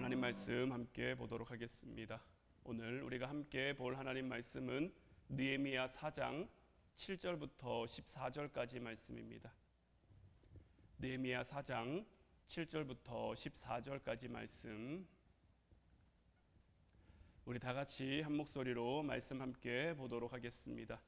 하나님 말씀 함께 보도록 하겠습니다. 오늘 우리가 함께 볼 하나님 말씀은 느헤미야 4장 7절부터 14절까지 말씀입니다. 느헤미야 4장 7절부터 14절까지 말씀, 우리 다 같이 한 목소리로 말씀 함께 보도록 하겠습니다.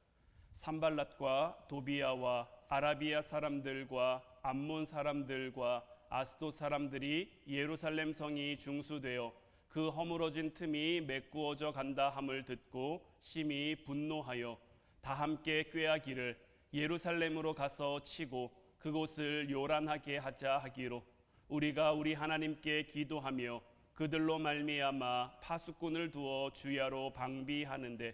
산발랏과 도비야와 아라비아 사람들과 암몬 사람들과 아스돗 사람들이 예루살렘 성이 중수되어 그 허물어진 틈이 메꾸어져 간다 함을 듣고 심히 분노하여 다 함께 꾀하기를 예루살렘으로 가서 치고 그곳을 요란하게 하자 하기로, 우리가 우리 하나님께 기도하며 그들로 말미암아 파수꾼을 두어 주야로 방비하는데,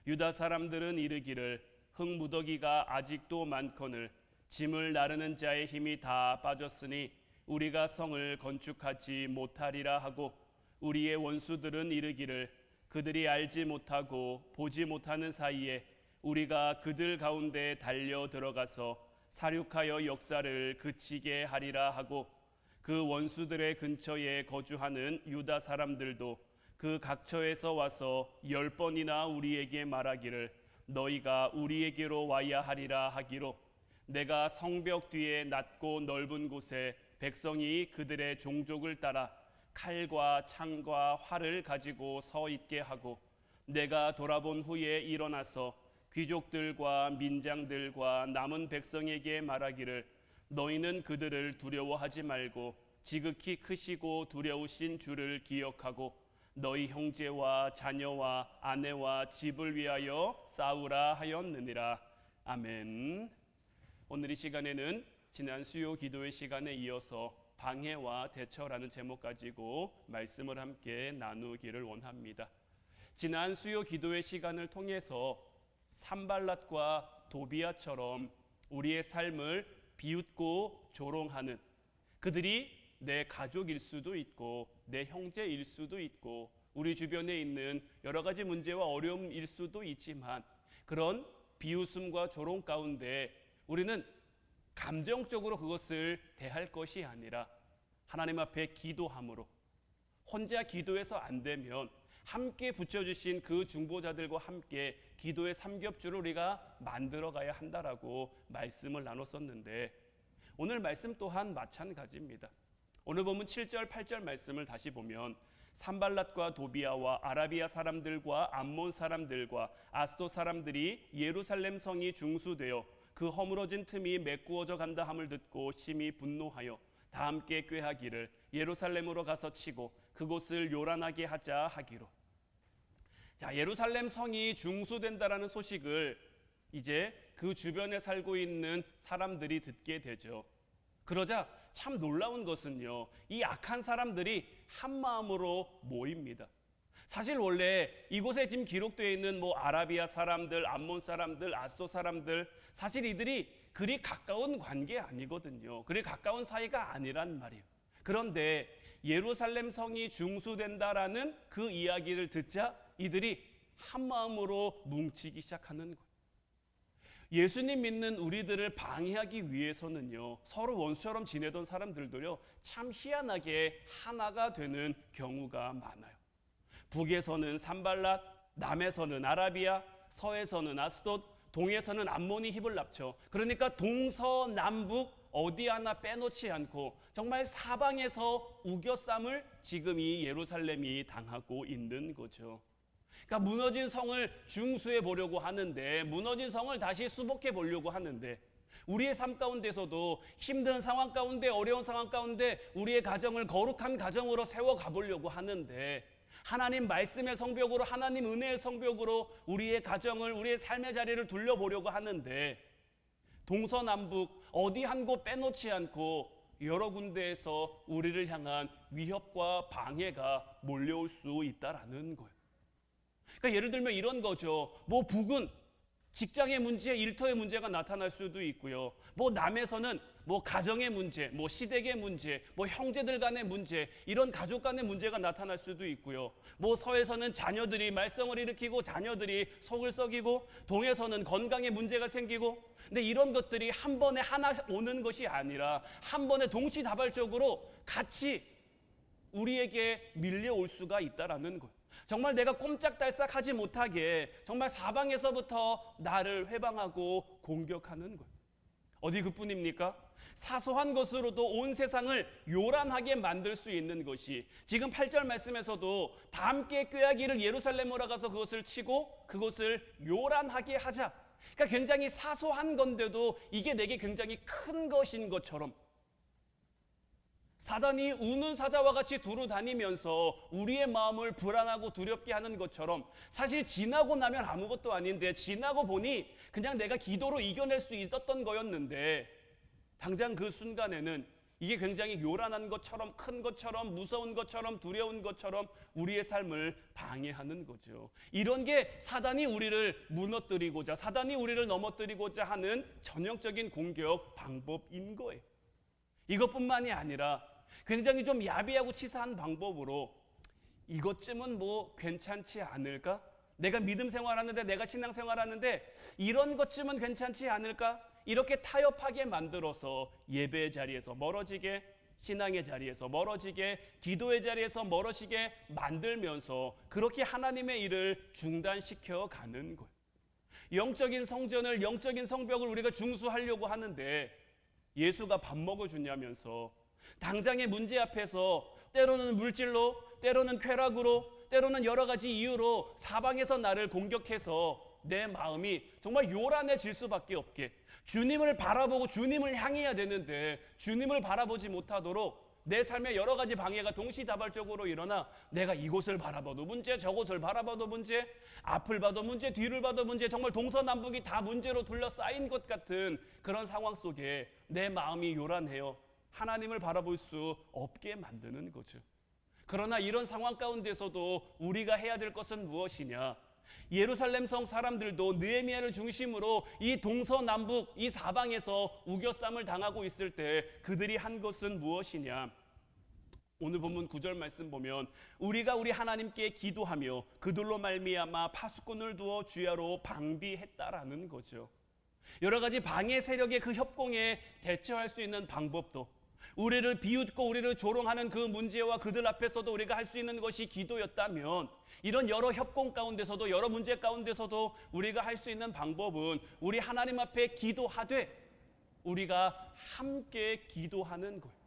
유다 사람들은 이르기를 흙무더기가 아직도 많거늘 짐을 나르는 자의 힘이 다 빠졌으니 우리가 성을 건축하지 못하리라 하고, 우리의 원수들은 이르기를 그들이 알지 못하고 보지 못하는 사이에 우리가 그들 가운데 달려 들어가서 사륙하여 역사를 그치게 하리라 하고, 그 원수들의 근처에 거주하는 유다 사람들도 그 각처에서 와서 10번이나 우리에게 말하기를 너희가 우리에게로 와야 하리라 하기로, 내가 성벽 뒤에 낮고 넓은 곳에 백성이 그들의 종족을 따라 칼과 창과 활을 가지고 서 있게 하고, 내가 돌아본 후에 일어나서 귀족들과 민장들과 남은 백성에게 말하기를 너희는 그들을 두려워하지 말고 지극히 크시고 두려우신 주를 기억하고 너희 형제와 자녀와 아내와 집을 위하여 싸우라 하였느니라. 아멘. 오늘 이 시간에는 지난 수요 기도의 시간에 이어서 방해와 대처라는 제목 가지고 말씀을 함께 나누기를 원합니다. 지난 수요 기도의 시간을 통해서 산발랏과 도비야처럼 우리의 삶을 비웃고 조롱하는, 그들이 내 가족일 수도 있고 내 형제일 수도 있고 우리 주변에 있는 여러 가지 문제와 어려움일 수도 있지만, 그런 비웃음과 조롱 가운데 우리는 감정적으로 그것을 대할 것이 아니라 하나님 앞에 기도함으로, 혼자 기도해서 안 되면 함께 붙여주신 그 중보자들과 함께 기도의 삼겹줄을 우리가 만들어가야 한다라고 말씀을 나눴었는데, 오늘 말씀 또한 마찬가지입니다. 오늘 보면 7절 8절 말씀을 다시 보면 산발랏과 도비야와 아라비아 사람들과 암몬 사람들과 아스돗 사람들이 예루살렘 성이 중수되어 그 허물어진 틈이 메꾸어져 간다 함을 듣고 심히 분노하여 다 함께 꾀하기를 예루살렘으로 가서 치고 그곳을 요란하게 하자 하기로. 자, 예루살렘 성이 중수된다라는 소식을 이제 그 주변에 살고 있는 사람들이 듣게 되죠. 그러자 참 놀라운 것은요, 이 악한 사람들이 한 마음으로 모입니다. 사실 원래 이곳에 지금 기록되어 있는 아라비아 사람들, 암몬 사람들, 아스돗 사람들, 사실 이들이 그리 가까운 관계 아니거든요. 그리 가까운 사이가 아니란 말이에요. 그런데 예루살렘 성이 중수된다라는 그 이야기를 듣자 이들이 한 마음으로 뭉치기 시작하는 거예요. 예수님 믿는 우리들을 방해하기 위해서는요, 서로 원수처럼 지내던 사람들도요, 참 희한하게 하나가 되는 경우가 많아요. 북에서는 산발랏, 남에서는 아라비아, 서에서는 아스돗, 동에서는 암몬이 힘을 합쳐, 그러니까 동서남북 어디 하나 빼놓지 않고 정말 사방에서 우겨쌈을 지금 이 예루살렘이 당하고 있는 거죠. 그러니까 무너진 성을 중수해 보려고 하는데, 무너진 성을 다시 수복해 보려고 하는데, 우리의 삶 가운데서도 힘든 상황 가운데, 어려운 상황 가운데 우리의 가정을 거룩한 가정으로 세워 가보려고 하는데, 하나님 말씀의 성벽으로, 하나님 은혜의 성벽으로 우리의 가정을, 우리의 삶의 자리를 둘러보려고 하는데, 동서남북 어디 한 곳 빼놓지 않고 여러 군데에서 우리를 향한 위협과 방해가 몰려올 수 있다라는 거예요. 그러니까 예를 들면 이런 거죠. 북은 직장의 문제, 일터의 문제가 나타날 수도 있고요. 남에서는 가정의 문제, 시댁의 문제, 형제들 간의 문제, 이런 가족 간의 문제가 나타날 수도 있고요. 서에서는 자녀들이 말썽을 일으키고 자녀들이 속을 썩이고, 동에서는 건강에 문제가 생기고, 근데 이런 것들이 한 번에 하나 오는 것이 아니라 한 번에 동시다발적으로 같이 우리에게 밀려올 수가 있다라는 거예요. 정말 내가 꼼짝달싹 하지 못하게 정말 사방에서부터 나를 회방하고 공격하는 거예요. 어디 그뿐입니까? 사소한 것으로도 온 세상을 요란하게 만들 수 있는 것이, 지금 8절 말씀에서도 다 함께 꾀하기를 예루살렘으로 가서 그것을 치고 그것을 요란하게 하자. 그러니까 굉장히 사소한 건데도 이게 내게 굉장히 큰 것인 것처럼, 사단이 우는 사자와 같이 두루 다니면서 우리의 마음을 불안하고 두렵게 하는 것처럼, 사실 지나고 나면 아무것도 아닌데 지나고 보니 그냥 내가 기도로 이겨낼 수 있었던 거였는데, 당장 그 순간에는 이게 굉장히 요란한 것처럼, 큰 것처럼, 무서운 것처럼, 두려운 것처럼 우리의 삶을 방해하는 거죠. 이런 게 사단이 우리를 무너뜨리고자, 사단이 우리를 넘어뜨리고자 하는 전형적인 공격 방법인 거예요. 이것뿐만이 아니라 굉장히 좀 야비하고 치사한 방법으로 이것쯤은 뭐 괜찮지 않을까? 내가 믿음 생활하는데, 내가 신앙 생활하는데 이런 것쯤은 괜찮지 않을까? 이렇게 타협하게 만들어서 예배의 자리에서 멀어지게, 신앙의 자리에서 멀어지게, 기도의 자리에서 멀어지게 만들면서 그렇게 하나님의 일을 중단시켜 가는 거예요. 영적인 성전을, 영적인 성벽을 우리가 중수하려고 하는데 예수가 밥 먹어주냐면서 당장의 문제 앞에서 때로는 물질로, 때로는 쾌락으로, 때로는 여러 가지 이유로 사방에서 나를 공격해서 내 마음이 정말 요란해질 수밖에 없게, 주님을 바라보고 주님을 향해야 되는데 주님을 바라보지 못하도록 내 삶에 여러 가지 방해가 동시다발적으로 일어나 내가 이곳을 바라봐도 문제, 저곳을 바라봐도 문제, 앞을 봐도 문제, 뒤를 봐도 문제, 정말 동서남북이 다 문제로 둘러싸인 것 같은 그런 상황 속에 내 마음이 요란해요. 하나님을 바라볼 수 없게 만드는 거죠. 그러나 이런 상황 가운데서도 우리가 해야 될 것은 무엇이냐? 예루살렘 성 사람들도 느헤미야를 중심으로 이 동서남북 이 사방에서 우겨쌈을 당하고 있을 때 그들이 한 것은 무엇이냐? 오늘 본문 9절 말씀 보면 우리가 우리 하나님께 기도하며 그들로 말미암아 파수꾼을 두어 주야로 방비했다라는 거죠. 여러 가지 방해 세력의 그 협공에 대처할 수 있는 방법도, 우리를 비웃고 우리를 조롱하는 그 문제와 그들 앞에서도 우리가 할 수 있는 것이 기도였다면, 이런 여러 협공 가운데서도, 여러 문제 가운데서도 우리가 할 수 있는 방법은 우리 하나님 앞에 기도하되 우리가 함께 기도하는 거예요.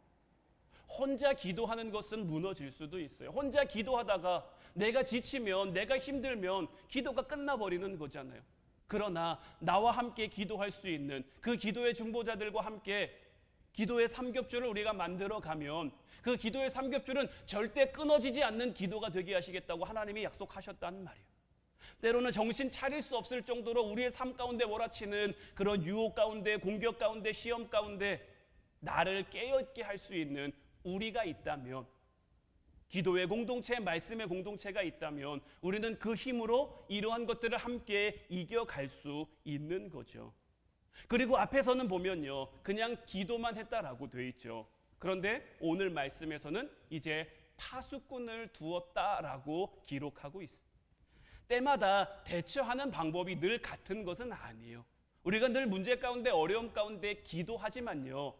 혼자 기도하는 것은 무너질 수도 있어요. 혼자 기도하다가 내가 지치면, 내가 힘들면 기도가 끝나버리는 거잖아요. 그러나 나와 함께 기도할 수 있는 그 기도의 중보자들과 함께 기도의 삼겹줄을 우리가 만들어 가면 그 기도의 삼겹줄은 절대 끊어지지 않는 기도가 되게 하시겠다고 하나님이 약속하셨다는 말이에요. 때로는 정신 차릴 수 없을 정도로 우리의 삶 가운데 몰아치는 그런 유혹 가운데, 공격 가운데, 시험 가운데 나를 깨어있게 할 수 있는 우리가 있다면, 기도의 공동체, 말씀의 공동체가 있다면 우리는 그 힘으로 이러한 것들을 함께 이겨갈 수 있는 거죠. 그리고 앞에서는 보면요, 그냥 기도만 했다라고 돼 있죠. 그런데 오늘 말씀에서는 이제 파수꾼을 두었다라고 기록하고 있습니다. 때마다 대처하는 방법이 늘 같은 것은 아니에요. 우리가 늘 문제 가운데, 어려움 가운데 기도하지만요,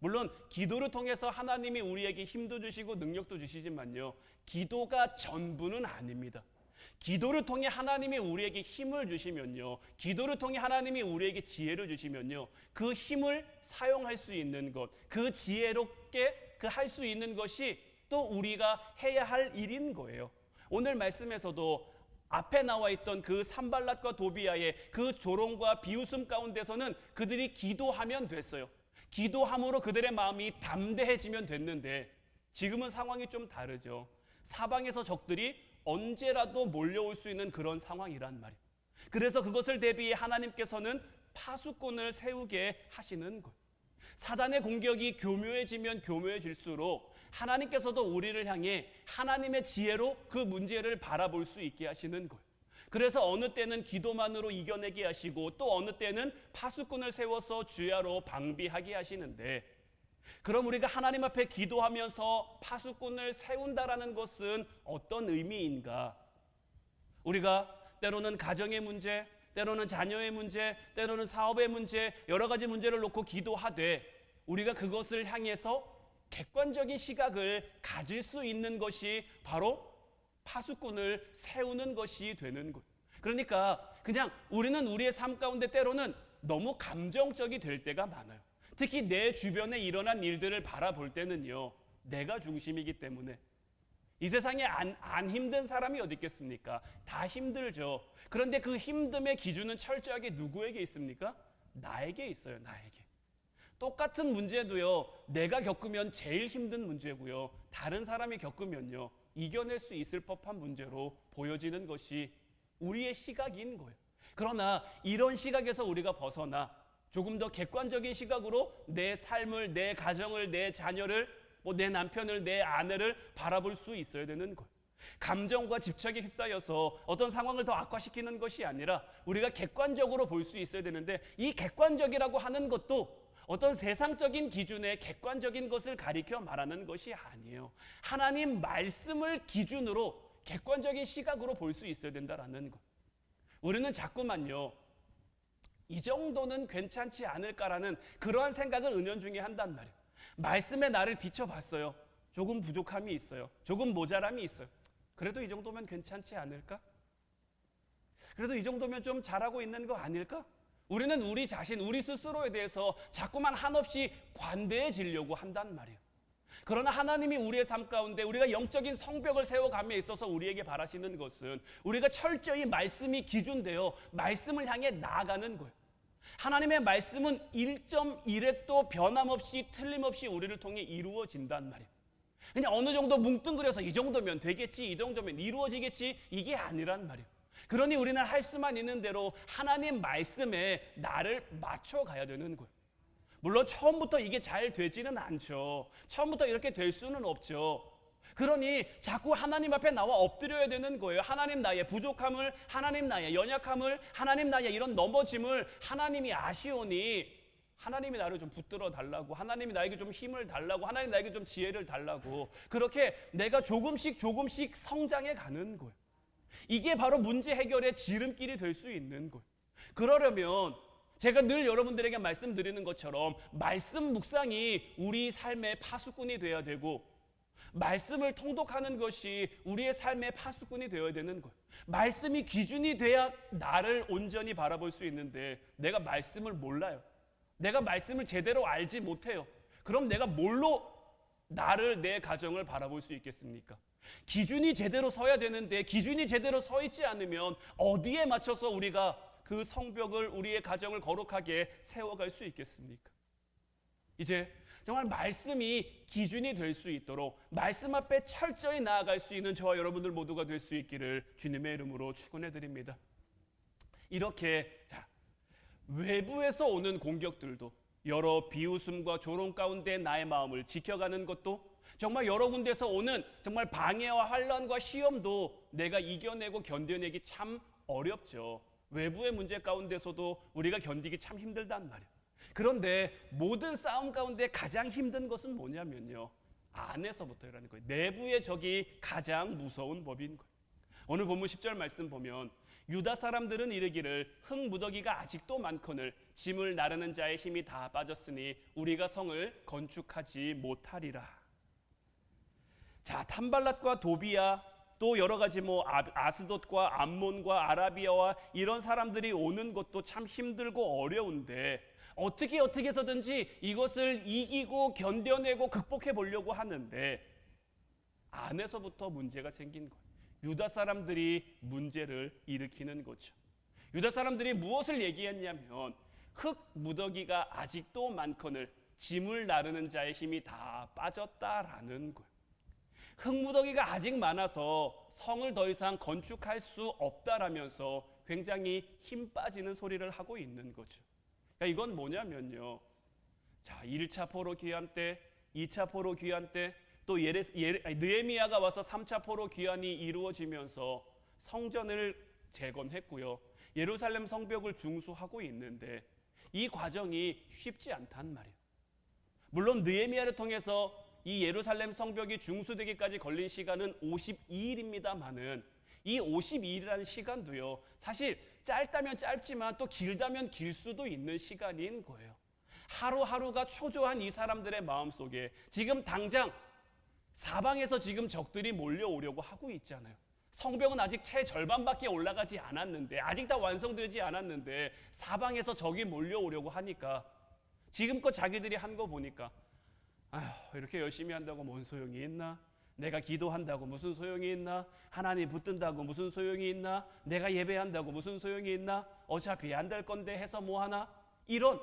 물론 기도를 통해서 하나님이 우리에게 힘도 주시고 능력도 주시지만요, 기도가 전부는 아닙니다. 기도를 통해 하나님이 우리에게 힘을 주시면요, 기도를 통해 하나님이 우리에게 지혜를 주시면요, 그 힘을 사용할 수 있는 것, 그 지혜롭게 그 할 수 있는 것이 또 우리가 해야 할 일인 거예요. 오늘 말씀에서도 앞에 나와 있던 그 산발랏과 도비아의 그 조롱과 비웃음 가운데서는 그들이 기도하면 됐어요. 기도함으로 그들의 마음이 담대해지면 됐는데 지금은 상황이 좀 다르죠. 사방에서 적들이 언제라도 몰려올 수 있는 그런 상황이란 말이에요. 그래서 그것을 대비해 하나님께서는 파수꾼을 세우게 하시는 거예요. 사단의 공격이 교묘해지면 교묘해질수록 하나님께서도 우리를 향해 하나님의 지혜로 그 문제를 바라볼 수 있게 하시는 거예요. 그래서 어느 때는 기도만으로 이겨내게 하시고 또 어느 때는 파수꾼을 세워서 주야로 방비하게 하시는데, 그럼 우리가 하나님 앞에 기도하면서 파수꾼을 세운다라는 것은 어떤 의미인가? 우리가 때로는 가정의 문제, 때로는 자녀의 문제, 때로는 사업의 문제, 여러 가지 문제를 놓고 기도하되 우리가 그것을 향해서 객관적인 시각을 가질 수 있는 것이 바로 파수꾼을 세우는 것이 되는 거예요. 그러니까 그냥 우리는 우리의 삶 가운데 때로는 너무 감정적이 될 때가 많아요. 특히 내 주변에 일어난 일들을 바라볼 때는요, 내가 중심이기 때문에 이 세상에 안 힘든 사람이 어디 있겠습니까? 다 힘들죠. 그런데 그 힘듦의 기준은 철저하게 누구에게 있습니까? 나에게 있어요. 나에게. 똑같은 문제도요, 내가 겪으면 제일 힘든 문제고요, 다른 사람이 겪으면요, 이겨낼 수 있을 법한 문제로 보여지는 것이 우리의 시각인 거예요. 그러나 이런 시각에서 우리가 벗어나 조금 더 객관적인 시각으로 내 삶을, 내 가정을, 내 자녀를, 내 남편을, 내 아내를 바라볼 수 있어야 되는 거예요. 감정과 집착에 휩싸여서 어떤 상황을 더 악화시키는 것이 아니라 우리가 객관적으로 볼 수 있어야 되는데, 이 객관적이라고 하는 것도 어떤 세상적인 기준의 객관적인 것을 가리켜 말하는 것이 아니에요. 하나님 말씀을 기준으로 객관적인 시각으로 볼 수 있어야 된다라는 것. 우리는 자꾸만요, 이 정도는 괜찮지 않을까라는 그러한 생각을 은연중에 한단 말이에요. 말씀에 나를 비춰봤어요. 조금 부족함이 있어요. 조금 모자람이 있어요. 그래도 이 정도면 괜찮지 않을까? 그래도 이 정도면 좀 잘하고 있는 거 아닐까? 우리는 우리 자신, 우리 스스로에 대해서 자꾸만 한없이 관대해지려고 한단 말이에요. 그러나 하나님이 우리의 삶 가운데 우리가 영적인 성벽을 세워감에 있어서 우리에게 바라시는 것은 우리가 철저히 말씀이 기준되어 말씀을 향해 나아가는 거예요. 하나님의 말씀은 1.1획도 변함없이 틀림없이 우리를 통해 이루어진단 말이에요. 그냥 어느 정도 뭉뚱그려서 이 정도면 되겠지, 이 정도면 이루어지겠지, 이게 아니란 말이에요. 그러니 우리는 할 수만 있는 대로 하나님 말씀에 나를 맞춰가야 되는 거예요. 물론 처음부터 이게 잘 되지는 않죠. 처음부터 이렇게 될 수는 없죠. 그러니 자꾸 하나님 앞에 나와 엎드려야 되는 거예요. 하나님 나의 부족함을, 하나님 나의 연약함을, 하나님 나의 이런 넘어짐을 하나님이 아시오니 하나님이 나를 좀 붙들어 달라고, 하나님이 나에게 좀 힘을 달라고, 하나님 나에게 좀 지혜를 달라고, 그렇게 내가 조금씩 성장해 가는 거예요. 이게 바로 문제 해결의 지름길이 될 수 있는 거예요. 그러려면 제가 늘 여러분들에게 말씀드리는 것처럼 말씀 묵상이 우리 삶의 파수꾼이 되어야 되고, 말씀을 통독하는 것이 우리의 삶의 파수꾼이 되어야 되는 거예요. 말씀이 기준이 돼야 나를 온전히 바라볼 수 있는데, 내가 말씀을 몰라요. 내가 말씀을 제대로 알지 못해요. 그럼 내가 뭘로 나를, 내 가정을 바라볼 수 있겠습니까? 기준이 제대로 서야 되는데 기준이 제대로 서 있지 않으면 어디에 맞춰서 우리가 그 성벽을, 우리의 가정을 거룩하게 세워갈 수 있겠습니까? 이제 정말 말씀이 기준이 될 수 있도록 말씀 앞에 철저히 나아갈 수 있는 저와 여러분들 모두가 될 수 있기를 주님의 이름으로 축원해 드립니다. 이렇게 외부에서 오는 공격들도, 여러 비웃음과 조롱 가운데 나의 마음을 지켜가는 것도, 정말 여러 군데서 오는 정말 방해와 환난과 시험도 내가 이겨내고 견뎌내기 참 어렵죠. 외부의 문제 가운데서도 우리가 견디기 참 힘들단 말이에요. 그런데 모든 싸움 가운데 가장 힘든 것은 뭐냐면요, 안에서부터라는 거예요. 내부의 적이 가장 무서운 법인 거예요. 오늘 본문 10절 말씀 보면 유다 사람들은 이르기를 흙무더기가 아직도 많거늘 짐을 나르는 자의 힘이 다 빠졌으니 우리가 성을 건축하지 못하리라. 자, 탄발랏과 도비야, 또 여러 가지 아스돗과 암몬과 아라비아와 이런 사람들이 오는 것도 참 힘들고 어려운데 어떻게 해서든지 이것을 이기고 견뎌내고 극복해 보려고 하는데 안에서부터 문제가 생긴 거예요. 유다 사람들이 문제를 일으키는 거죠. 유다 사람들이 무엇을 얘기했냐면 흙 무더기가 아직도 많거늘 짐을 나르는 자의 힘이 다 빠졌다라는 거예요. 흙 무더기가 아직 많아서 성을 더 이상 건축할 수 없다라면서 굉장히 힘 빠지는 소리를 하고 있는 거죠. 그러니까 이건 뭐냐면요, 자, 1차 포로 귀환 때, 2차 포로 귀환 때, 또 느헤미야가 와서 3차 포로 귀환이 이루어지면서 성전을 재건했고요, 예루살렘 성벽을 중수하고 있는데 이 과정이 쉽지 않단 말이에요. 물론 느헤미야를 통해서 이 예루살렘 성벽이 중수되기까지 걸린 시간은 52일입니다만은 이 52일이라는 시간도요, 사실 짧다면 짧지만 또 길다면 길 수도 있는 시간인 거예요. 하루하루가 초조한 이 사람들의 마음속에 지금 당장 사방에서 지금 적들이 몰려오려고 하고 있잖아요. 성벽은 아직 채 절반밖에 올라가지 않았는데, 아직 다 완성되지 않았는데 사방에서 적이 몰려오려고 하니까 지금껏 자기들이 한 거 보니까 아휴, 이렇게 열심히 한다고 뭔 소용이 있나? 내가 기도한다고 무슨 소용이 있나? 하나님 붙든다고 무슨 소용이 있나? 내가 예배한다고 무슨 소용이 있나? 어차피 안 될 건데 해서 뭐 하나? 이런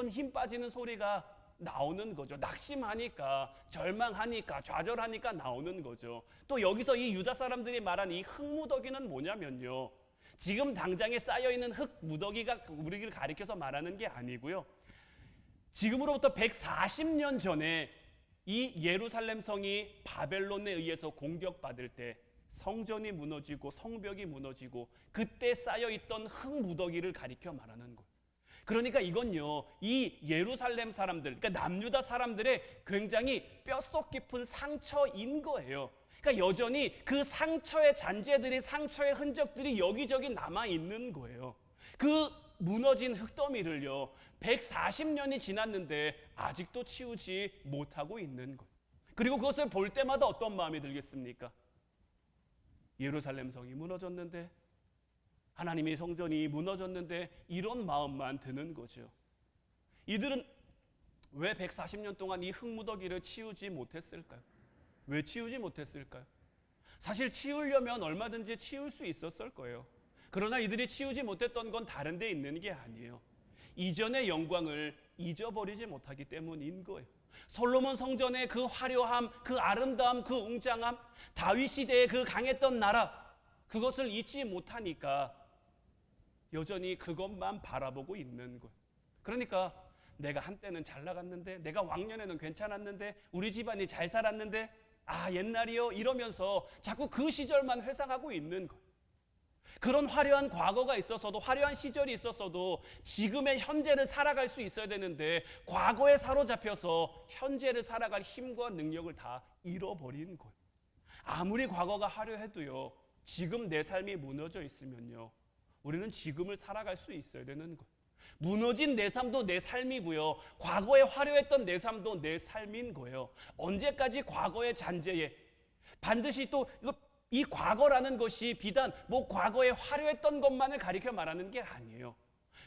힘 빠지는 소리가 나오는 거죠. 낙심하니까, 절망하니까, 좌절하니까 나오는 거죠. 또 여기서 이 유다 사람들이 말한 이 흙무더기는 뭐냐면요, 지금 당장에 쌓여있는 흙무더기가 우리를 가리켜서 말하는 게 아니고요, 지금으로부터 140년 전에 이 예루살렘 성이 바벨론에 의해서 공격받을 때 성전이 무너지고 성벽이 무너지고 그때 쌓여있던 흙무더기를 가리켜 말하는 거예요. 그러니까 이건요, 이 예루살렘 사람들, 그러니까 남유다 사람들의 굉장히 뼛속 깊은 상처인 거예요. 그러니까 여전히 그 상처의 잔재들이, 상처의 흔적들이 여기저기 남아있는 거예요. 그 무너진 흙더미를요, 140년이 지났는데 아직도 치우지 못하고 있는 거예요. 그리고 그것을 볼 때마다 어떤 마음이 들겠습니까? 예루살렘 성이 무너졌는데, 하나님의 성전이 무너졌는데, 이런 마음만 드는 거죠. 이들은 왜 140년 동안 이 흙무더기를 치우지 못했을까요? 왜 치우지 못했을까요? 사실 치우려면 얼마든지 치울 수 있었을 거예요. 그러나 이들이 치우지 못했던 건 다른 데 있는 게 아니에요. 이전의 영광을 잊어버리지 못하기 때문인 거예요. 솔로몬 성전의 그 화려함, 그 아름다움, 그 웅장함, 다윗 시대의 그 강했던 나라, 그것을 잊지 못하니까 여전히 그것만 바라보고 있는 거예요. 그러니까 내가 한때는 잘 나갔는데, 내가 왕년에는 괜찮았는데, 우리 집안이 잘 살았는데, 아 옛날이요, 이러면서 자꾸 그 시절만 회상하고 있는 거예요. 그런 화려한 과거가 있었어도, 화려한 시절이 있었어도 지금의 현재를 살아갈 수 있어야 되는데, 과거에 사로잡혀서 현재를 살아갈 힘과 능력을 다 잃어버린 거예요. 아무리 과거가 화려해도요, 지금 내 삶이 무너져 있으면요, 우리는 지금을 살아갈 수 있어야 되는 거예요. 무너진 내 삶도 내 삶이고요, 과거에 화려했던 내 삶도 내 삶인 거예요. 언제까지 과거의 잔재에, 반드시 또 이 과거라는 것이 비단 뭐 과거에 화려했던 것만을 가리켜 말하는 게 아니에요.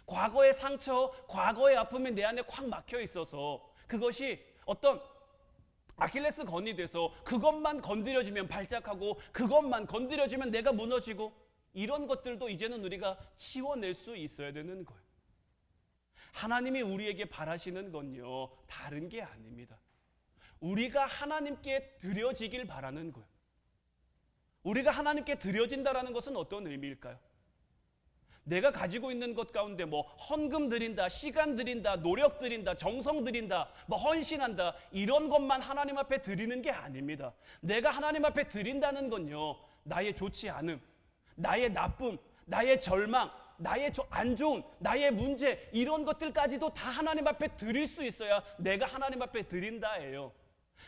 과거의 상처, 과거의 아픔이 내 안에 콱 막혀 있어서 그것이 어떤 아킬레스 건이 돼서 그것만 건드려지면 발작하고, 그것만 건드려지면 내가 무너지고, 이런 것들도 이제는 우리가 치워낼 수 있어야 되는 거예요. 하나님이 우리에게 바라시는 건요, 다른 게 아닙니다. 우리가 하나님께 드려지길 바라는 거예요. 우리가 하나님께 드려진다라는 것은 어떤 의미일까요? 내가 가지고 있는 것 가운데 뭐 헌금 드린다, 시간 드린다, 노력 드린다, 정성 드린다, 뭐 헌신한다, 이런 것만 하나님 앞에 드리는 게 아닙니다. 내가 하나님 앞에 드린다는 건요, 나의 좋지 않음, 나의 나쁨, 나의 절망, 나의 안 좋은, 나의 문제, 이런 것들까지도 다 하나님 앞에 드릴 수 있어야 내가 하나님 앞에 드린다예요.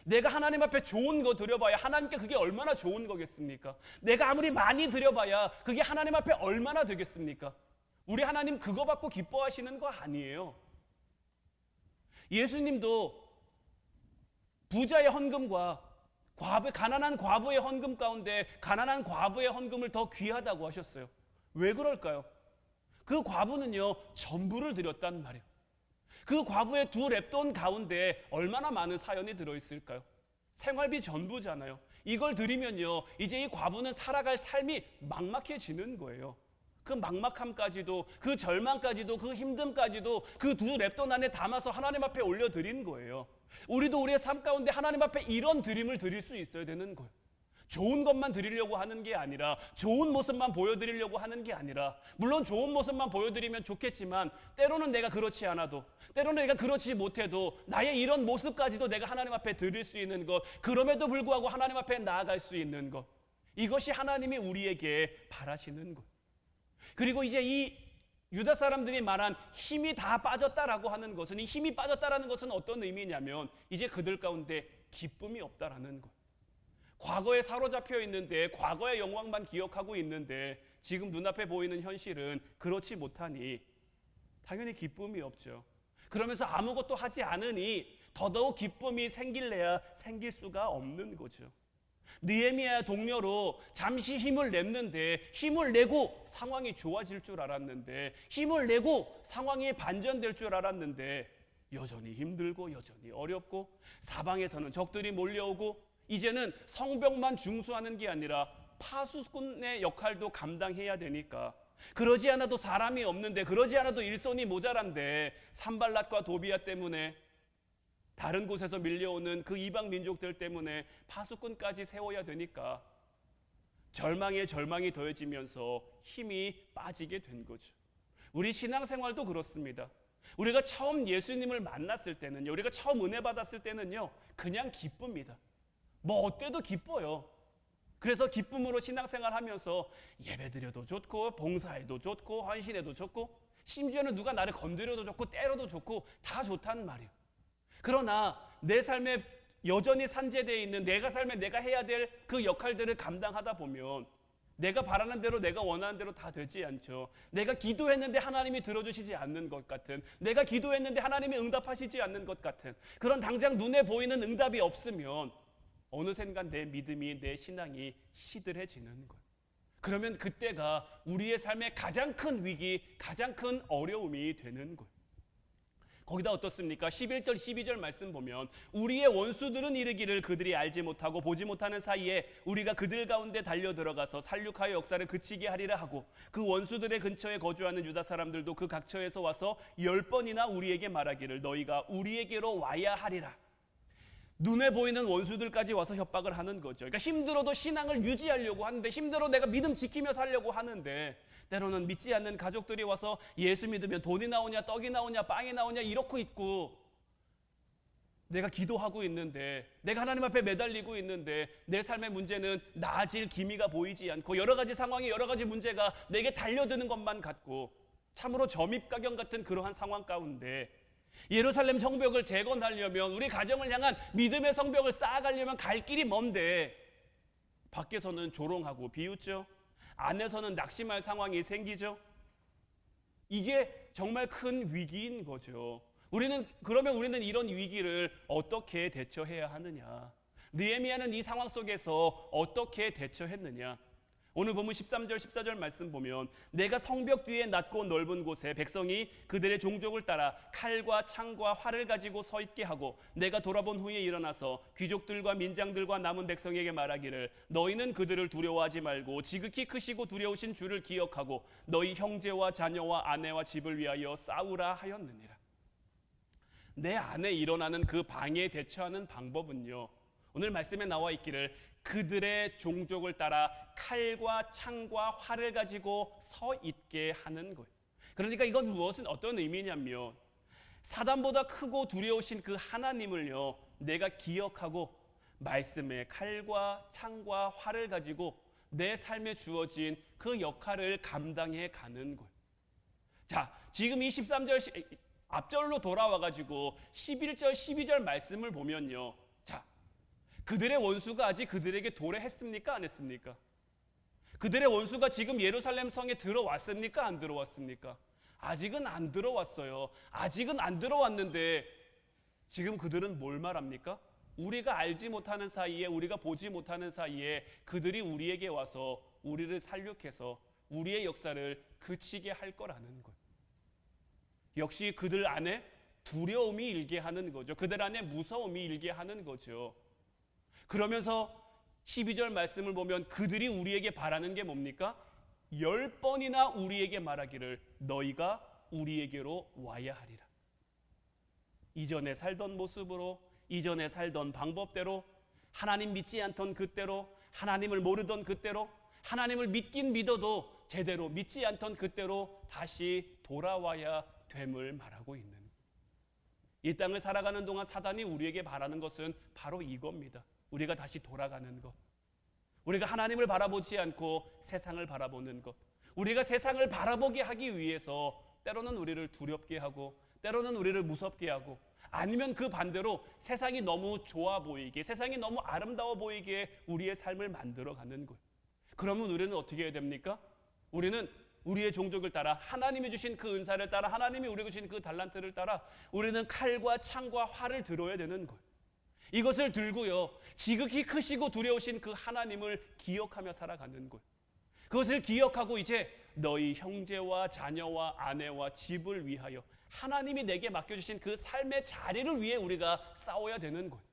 내가 하나님 앞에 좋은 거 드려봐야 하나님께 그게 얼마나 좋은 거겠습니까? 내가 아무리 많이 드려봐야 그게 하나님 앞에 얼마나 되겠습니까? 우리 하나님 그거 받고 기뻐하시는 거 아니에요. 예수님도 부자의 헌금과 가난한 과부의 헌금 가운데 가난한 과부의 헌금을 더 귀하다고 하셨어요. 왜 그럴까요? 그 과부는요, 전부를 드렸단 말이에요. 그 과부의 2렙돈 가운데 얼마나 많은 사연이 들어있을까요? 생활비 전부잖아요. 이걸 드리면요, 이제 이 과부는 살아갈 삶이 막막해지는 거예요. 그 막막함까지도, 그 절망까지도, 그 힘듦까지도 그 2렙돈 안에 담아서 하나님 앞에 올려드린 거예요. 우리도 우리의 삶 가운데 하나님 앞에 이런 드림을 드릴 수 있어야 되는 거예요. 좋은 것만 드리려고 하는 게 아니라, 좋은 모습만 보여드리려고 하는 게 아니라, 물론 좋은 모습만 보여드리면 좋겠지만 때로는 내가 그렇지 않아도, 때로는 내가 그렇지 못해도 나의 이런 모습까지도 내가 하나님 앞에 드릴 수 있는 것, 그럼에도 불구하고 하나님 앞에 나아갈 수 있는 것, 이것이 하나님이 우리에게 바라시는 것. 그리고 이제 이 유다 사람들이 말한 힘이 다 빠졌다라고 하는 것은, 이 힘이 빠졌다라는 것은 어떤 의미냐면 이제 그들 가운데 기쁨이 없다라는 것. 과거에 사로잡혀 있는데, 과거의 영광만 기억하고 있는데 지금 눈앞에 보이는 현실은 그렇지 못하니 당연히 기쁨이 없죠. 그러면서 아무것도 하지 않으니 더더욱 기쁨이 생길래야 생길 수가 없는 거죠. 느헤미야 동료로 잠시 힘을 냈는데, 힘을 내고 상황이 좋아질 줄 알았는데, 힘을 내고 상황이 반전될 줄 알았는데 여전히 힘들고 여전히 어렵고, 사방에서는 적들이 몰려오고, 이제는 성벽만 중수하는 게 아니라 파수꾼의 역할도 감당해야 되니까, 그러지 않아도 사람이 없는데, 그러지 않아도 일손이 모자란데, 산발랏과 도비야 때문에, 다른 곳에서 밀려오는 그 이방 민족들 때문에 파수꾼까지 세워야 되니까 절망에 절망이 더해지면서 힘이 빠지게 된 거죠. 우리 신앙생활도 그렇습니다. 우리가 처음 예수님을 만났을 때는요, 우리가 처음 은혜 받았을 때는요, 그냥 기쁩니다. 뭐 어때도 기뻐요. 그래서 기쁨으로 신앙생활 하면서 예배드려도 좋고, 봉사해도 좋고, 헌신해도 좋고, 심지어는 누가 나를 건드려도 좋고, 때려도 좋고, 다 좋다는 말이에요. 그러나 내 삶에 여전히 산재되어 있는 내가 삶에 내가 해야 될 그 역할들을 감당하다 보면 내가 바라는 대로, 내가 원하는 대로 다 되지 않죠. 내가 기도했는데 하나님이 들어주시지 않는 것 같은, 내가 기도했는데 하나님이 응답하시지 않는 것 같은, 그런 당장 눈에 보이는 응답이 없으면 어느샌가 내 믿음이, 내 신앙이 시들해지는 거예요. 그러면 그때가 우리의 삶의 가장 큰 위기, 가장 큰 어려움이 되는 거예요. 거기다 어떻습니까? 11절 12절 말씀 보면 우리의 원수들은 이르기를 그들이 알지 못하고 보지 못하는 사이에 우리가 그들 가운데 달려들어가서 살육하여 역사를 그치게 하리라 하고, 그 원수들의 근처에 거주하는 유다 사람들도 그 각처에서 와서 10번이나 우리에게 말하기를 너희가 우리에게로 와야 하리라. 눈에 보이는 원수들까지 와서 협박을 하는 거죠. 그러니까 힘들어도 신앙을 유지하려고 하는데, 힘들어 내가 믿음 지키며 살려고 하는데, 때로는 믿지 않는 가족들이 와서 예수 믿으면 돈이 나오냐, 떡이 나오냐, 빵이 나오냐 이러고 있고, 내가 기도하고 있는데, 내가 하나님 앞에 매달리고 있는데 내 삶의 문제는 나아질 기미가 보이지 않고, 여러 가지 상황에 여러 가지 문제가 내게 달려드는 것만 같고, 참으로 점입가경 같은 그러한 상황 가운데 예루살렘 성벽을 재건하려면, 우리 가정을 향한 믿음의 성벽을 쌓아가려면 갈 길이 먼데, 밖에서는 조롱하고 비웃죠. 안에서는 낙심할 상황이 생기죠. 이게 정말 큰 위기인 거죠. 그러면 우리는 이런 위기를 어떻게 대처해야 하느냐? 느헤미야는 이 상황 속에서 어떻게 대처했느냐? 오늘 본문 13절 14절 말씀 보면 내가 성벽 뒤에 낮고 넓은 곳에 백성이 그들의 종족을 따라 칼과 창과 활을 가지고 서 있게 하고, 내가 돌아본 후에 일어나서 귀족들과 민장들과 남은 백성에게 말하기를 너희는 그들을 두려워하지 말고 지극히 크시고 두려우신 주를 기억하고 너희 형제와 자녀와 아내와 집을 위하여 싸우라 하였느니라. 내 안에 일어나는 그 방해에 대처하는 방법은요, 오늘 말씀에 나와 있기를 그들의 종족을 따라 칼과 창과 활을 가지고 서 있게 하는 거예요. 그러니까 이건 어떤 의미냐면, 사단보다 크고 두려우신 그 하나님을요, 내가 기억하고 말씀에 칼과 창과 활을 가지고 내 삶에 주어진 그 역할을 감당해 가는 거예요. 자, 지금 이 13절 앞절로 돌아와가지고 11절 12절 말씀을 보면요, 그들의 원수가 아직 그들에게 도래했습니까? 안 했습니까? 그들의 원수가 지금 예루살렘 성에 들어왔습니까? 안 들어왔습니까? 아직은 안 들어왔어요. 아직은 안 들어왔는데 지금 그들은 뭘 말합니까? 우리가 알지 못하는 사이에, 우리가 보지 못하는 사이에 그들이 우리에게 와서 우리를 살육해서 우리의 역사를 그치게 할 거라는 거예요. 역시 그들 안에 두려움이 일게 하는 거죠. 그들 안에 무서움이 일게 하는 거죠. 그러면서 12절 말씀을 보면 그들이 우리에게 바라는 게 뭡니까? 10번이나 우리에게 말하기를 너희가 우리에게로 와야 하리라. 이전에 살던 모습으로, 이전에 살던 방법대로, 하나님 믿지 않던 그때로, 하나님을 모르던 그때로, 하나님을 믿긴 믿어도 제대로 믿지 않던 그때로 다시 돌아와야 됨을 말하고 있는, 이 땅을 살아가는 동안 사단이 우리에게 바라는 것은 바로 이겁니다. 우리가 다시 돌아가는 것, 우리가 하나님을 바라보지 않고 세상을 바라보는 것, 우리가 세상을 바라보게 하기 위해서 때로는 우리를 두렵게 하고, 때로는 우리를 무섭게 하고, 아니면 그 반대로 세상이 너무 좋아 보이게, 세상이 너무 아름다워 보이게 우리의 삶을 만들어가는 거예요. 그러면 우리는 어떻게 해야 됩니까? 우리는 우리의 종족을 따라, 하나님이 주신 그 은사를 따라, 하나님이 우리에게 주신 그 달란트를 따라 우리는 칼과 창과 활을 들어야 되는 거예요. 이것을 들고요, 지극히 크시고 두려우신 그 하나님을 기억하며 살아가는 거예요. 그것을 기억하고 이제 너희 형제와 자녀와 아내와 집을 위하여 하나님이 내게 맡겨주신 그 삶의 자리를 위해 우리가 싸워야 되는 거예요.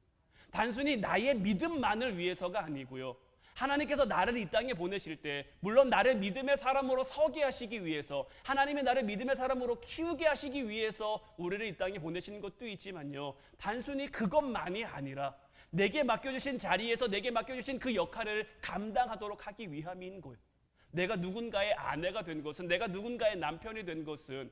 단순히 나의 믿음만을 위해서가 아니고요, 하나님께서 나를 이 땅에 보내실 때 물론 나를 믿음의 사람으로 서게 하시기 위해서, 하나님이 나를 믿음의 사람으로 키우게 하시기 위해서 우리를 이 땅에 보내시는 것도 있지만요, 단순히 그것만이 아니라 내게 맡겨주신 자리에서 내게 맡겨주신 그 역할을 감당하도록 하기 위함인 거예요. 내가 누군가의 아내가 된 것은, 내가 누군가의 남편이 된 것은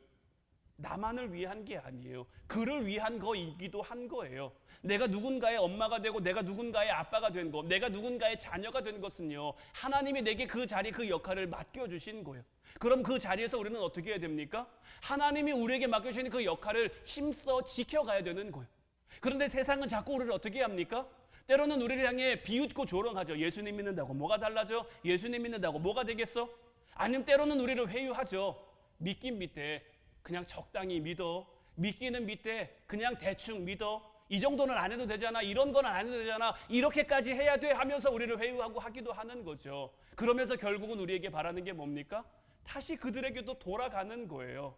나만을 위한 게 아니에요. 그를 위한 거이기도 한 거예요. 내가 누군가의 엄마가 되고 내가 누군가의 아빠가 된 것, 내가 누군가의 자녀가 된 것은요, 하나님이 내게 그 자리, 그 역할을 맡겨주신 거예요. 그럼 그 자리에서 우리는 어떻게 해야 됩니까? 하나님이 우리에게 맡겨주신 그 역할을 힘써 지켜가야 되는 거예요. 그런데 세상은 자꾸 우리를 어떻게 합니까? 때로는 우리를 향해 비웃고 조롱하죠. 예수님 믿는다고 뭐가 달라져? 예수님 믿는다고 뭐가 되겠어? 아니면 때로는 우리를 회유하죠. 믿긴 믿되 그냥 적당히 믿어. 믿기는 믿되 그냥 대충 믿어. 이 정도는 안 해도 되잖아. 이런 거는 안 해도 되잖아. 이렇게까지 해야 돼 하면서 우리를 회유하고 하기도 하는 거죠. 그러면서 결국은 우리에게 바라는 게 뭡니까? 다시 그들에게도 돌아가는 거예요.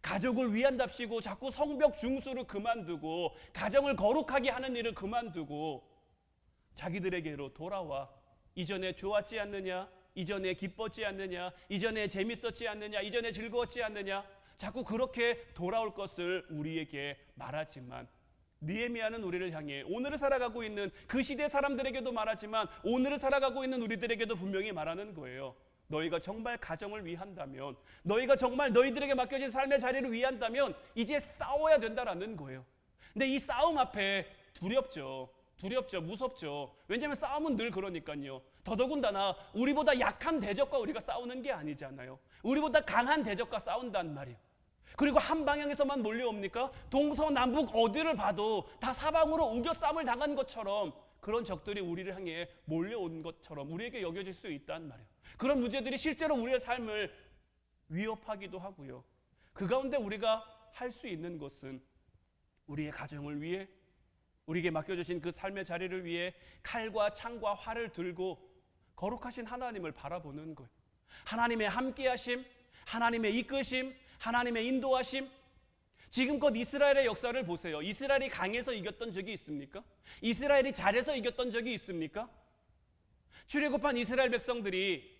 가족을 위한답시고 자꾸 성벽 중수를 그만두고 가정을 거룩하게 하는 일을 그만두고 자기들에게로 돌아와. 이전에 좋았지 않느냐? 이전에 기뻤지 않느냐? 이전에 재밌었지 않느냐? 이전에 즐거웠지 않느냐? 자꾸 그렇게 돌아올 것을 우리에게 말하지만, 느헤미야는 우리를 향해 오늘을 살아가고 있는 그 시대 사람들에게도 말하지만 오늘을 살아가고 있는 우리들에게도 분명히 말하는 거예요. 너희가 정말 가정을 위한다면, 너희가 정말 너희들에게 맡겨진 삶의 자리를 위한다면 이제 싸워야 된다라는 거예요. 근데 이 싸움 앞에 두렵죠, 무섭죠. 왜냐하면 싸움은 늘 그러니까요. 더더군다나 우리보다 약한 대적과 우리가 싸우는 게 아니잖아요. 우리보다 강한 대적과 싸운단 말이에요. 그리고 한 방향에서만 몰려옵니까? 동서남북 어디를 봐도 다 사방으로 우겨싸움을 당한 것처럼, 그런 적들이 우리를 향해 몰려온 것처럼 우리에게 여겨질 수 있단 말이에요. 그런 문제들이 실제로 우리의 삶을 위협하기도 하고요. 그 가운데 우리가 할 수 있는 것은 우리의 가정을 위해, 우리에게 맡겨주신 그 삶의 자리를 위해 칼과 창과 활을 들고 거룩하신 하나님을 바라보는 거예요. 하나님의 함께하심, 하나님의 이끄심, 하나님의 인도하심. 지금껏 이스라엘의 역사를 보세요. 이스라엘이 강해서 이겼던 적이 있습니까? 이스라엘이 잘해서 이겼던 적이 있습니까? 출애굽한 이스라엘 백성들이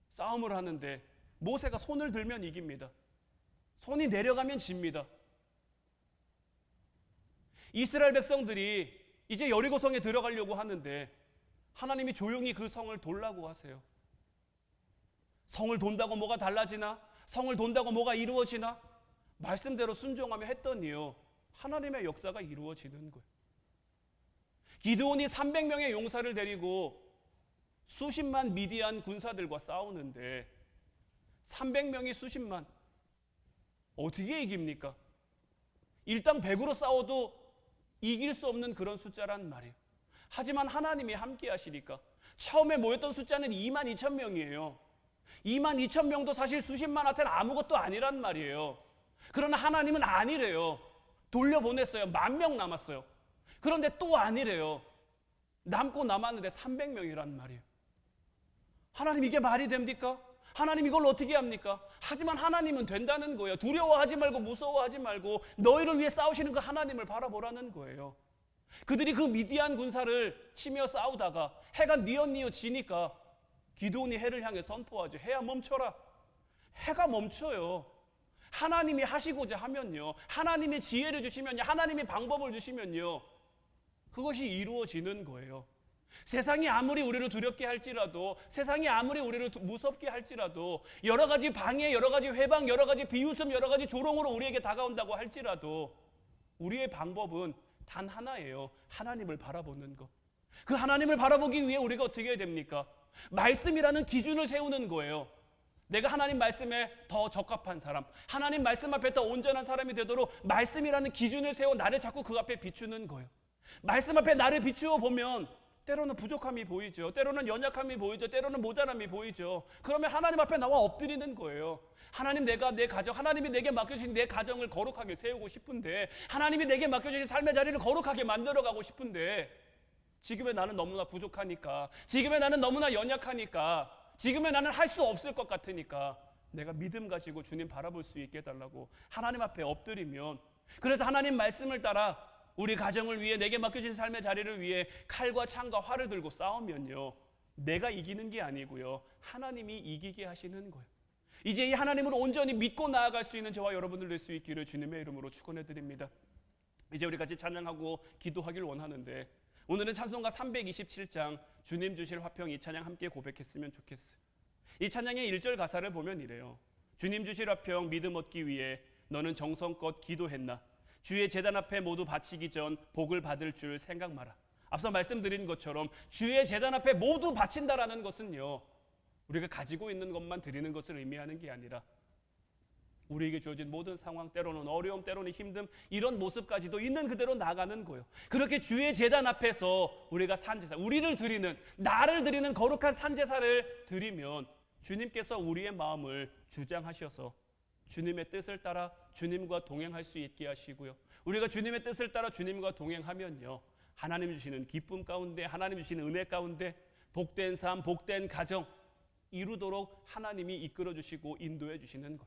싸움을 하는데 모세가 손을 들면 이깁니다. 손이 내려가면 집니다. 이스라엘 백성들이 이제 여리고성에 들어가려고 하는데 하나님이 조용히 그 성을 돌라고 하세요. 성을 돈다고 뭐가 달라지나? 성을 돈다고 뭐가 이루어지나? 말씀대로 순종하며 했더니요, 하나님의 역사가 이루어지는 거예요. 기드온이 300명의 용사를 데리고 수십만 미디안 군사들과 싸우는데 300명이 수십만, 어떻게 이깁니까? 일당 100으로 싸워도 이길 수 없는 그런 숫자란 말이에요. 하지만 하나님이 함께 하시니까 처음에 모였던 숫자는 22,000명이에요. 22,000명도 사실 수십만한테는 아무것도 아니란 말이에요. 그러나 하나님은 아니래요. 돌려보냈어요. 10,000명 남았어요. 그런데 또 아니래요. 남고 남았는데 300명이란 말이에요. 하나님, 이게 말이 됩니까? 하나님, 이걸 어떻게 합니까? 하지만 하나님은 된다는 거예요. 두려워하지 말고 무서워하지 말고 너희를 위해 싸우시는 그 하나님을 바라보라는 거예요. 그들이 그 미디안 군사를 치며 싸우다가 해가 뉘엿뉘엿 지니까 기드온이 해를 향해 선포하죠. 해야 멈춰라. 해가 멈춰요. 하나님이 하시고자 하면요, 하나님이 지혜를 주시면요, 하나님이 방법을 주시면요, 그것이 이루어지는 거예요. 세상이 아무리 우리를 두렵게 할지라도, 세상이 아무리 우리를 무섭게 할지라도, 여러 가지 방해, 여러 가지 회방, 여러 가지 비웃음, 여러 가지 조롱으로 우리에게 다가온다고 할지라도 우리의 방법은 단 하나예요. 하나님을 바라보는 것. 그 하나님을 바라보기 위해 우리가 어떻게 해야 됩니까? 말씀이라는 기준을 세우는 거예요. 내가 하나님 말씀에 더 적합한 사람, 하나님 말씀 앞에 더 온전한 사람이 되도록 말씀이라는 기준을 세워 나를 자꾸 그 앞에 비추는 거예요. 말씀 앞에 나를 비추어 보면 때로는 부족함이 보이죠. 때로는 연약함이 보이죠. 때로는 모자람이 보이죠. 그러면 하나님 앞에 나와 엎드리는 거예요. 하나님, 내가 내 가정, 하나님이 내게 맡겨주신 내 가정을 거룩하게 세우고 싶은데, 하나님이 내게 맡겨주신 삶의 자리를 거룩하게 만들어가고 싶은데, 지금의 나는 너무나 부족하니까, 지금의 나는 너무나 연약하니까, 지금의 나는 할 수 없을 것 같으니까 내가 믿음 가지고 주님 바라볼 수 있게 해달라고 하나님 앞에 엎드리면, 그래서 하나님 말씀을 따라 우리 가정을 위해, 내게 맡겨진 삶의 자리를 위해 칼과 창과 활을 들고 싸우면요, 내가 이기는 게 아니고요, 하나님이 이기게 하시는 거예요. 이제 이 하나님을 온전히 믿고 나아갈 수 있는 저와 여러분들 될 수 있기를 주님의 이름으로 축원해 드립니다. 이제 우리 같이 찬양하고 기도하길 원하는데, 오늘은 찬송가 327장 주님 주실 화평, 이 찬양 함께 고백했으면 좋겠어요. 이 찬양의 1절 가사를 보면 이래요. 주님 주실 화평 믿음 얻기 위해 너는 정성껏 기도했나? 주의 제단 앞에 모두 바치기 전 복을 받을 줄 생각 마라. 앞서 말씀드린 것처럼 주의 제단 앞에 모두 바친다라는 것은요, 우리가 가지고 있는 것만 드리는 것을 의미하는 게 아니라 우리에게 주어진 모든 상황, 때로는 어려움, 때로는 힘듦, 이런 모습까지도 있는 그대로 나가는 거예요. 그렇게 주의 제단 앞에서 우리가 산제사, 우리를 드리는, 나를 드리는 거룩한 산제사를 드리면 주님께서 우리의 마음을 주장하셔서 주님의 뜻을 따라 주님과 동행할 수 있게 하시고요, 우리가 주님의 뜻을 따라 주님과 동행하면요, 하나님 주시는 기쁨 가운데, 하나님 주시는 은혜 가운데 복된 삶, 복된 가정 이루도록 하나님이 이끌어 주시고 인도해 주시는 것.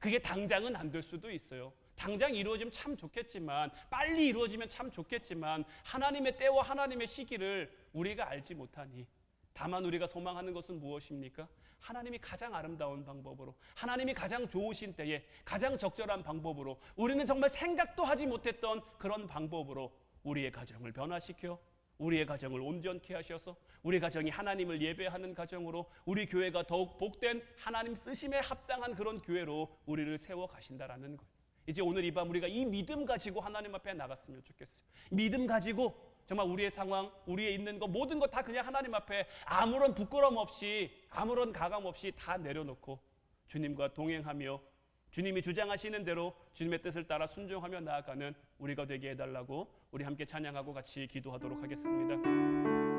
그게 당장은 안 될 수도 있어요. 당장 이루어지면 참 좋겠지만, 빨리 이루어지면 참 좋겠지만, 하나님의 때와 하나님의 시기를 우리가 알지 못하니, 다만 우리가 소망하는 것은 무엇입니까? 하나님이 가장 아름다운 방법으로, 하나님이 가장 좋으신 때에 가장 적절한 방법으로, 우리는 정말 생각도 하지 못했던 그런 방법으로 우리의 가정을 변화시켜 우리의 가정을 온전케 하셔서 우리 가정이 하나님을 예배하는 가정으로, 우리 교회가 더욱 복된 하나님 쓰심에 합당한 그런 교회로 우리를 세워 가신다라는 것. 이제 오늘 이 밤 우리가 이 믿음 가지고 하나님 앞에 나갔으면 좋겠어요. 믿음 가지고 정말 우리의 상황, 우리의 있는 것, 모든 것 다 그냥 하나님 앞에 아무런 부끄럼 없이, 아무런 가감 없이 다 내려놓고 주님과 동행하며 주님이 주장하시는 대로 주님의 뜻을 따라 순종하며 나아가는 우리가 되게 해달라고 우리 함께 찬양하고 같이 기도하도록 하겠습니다.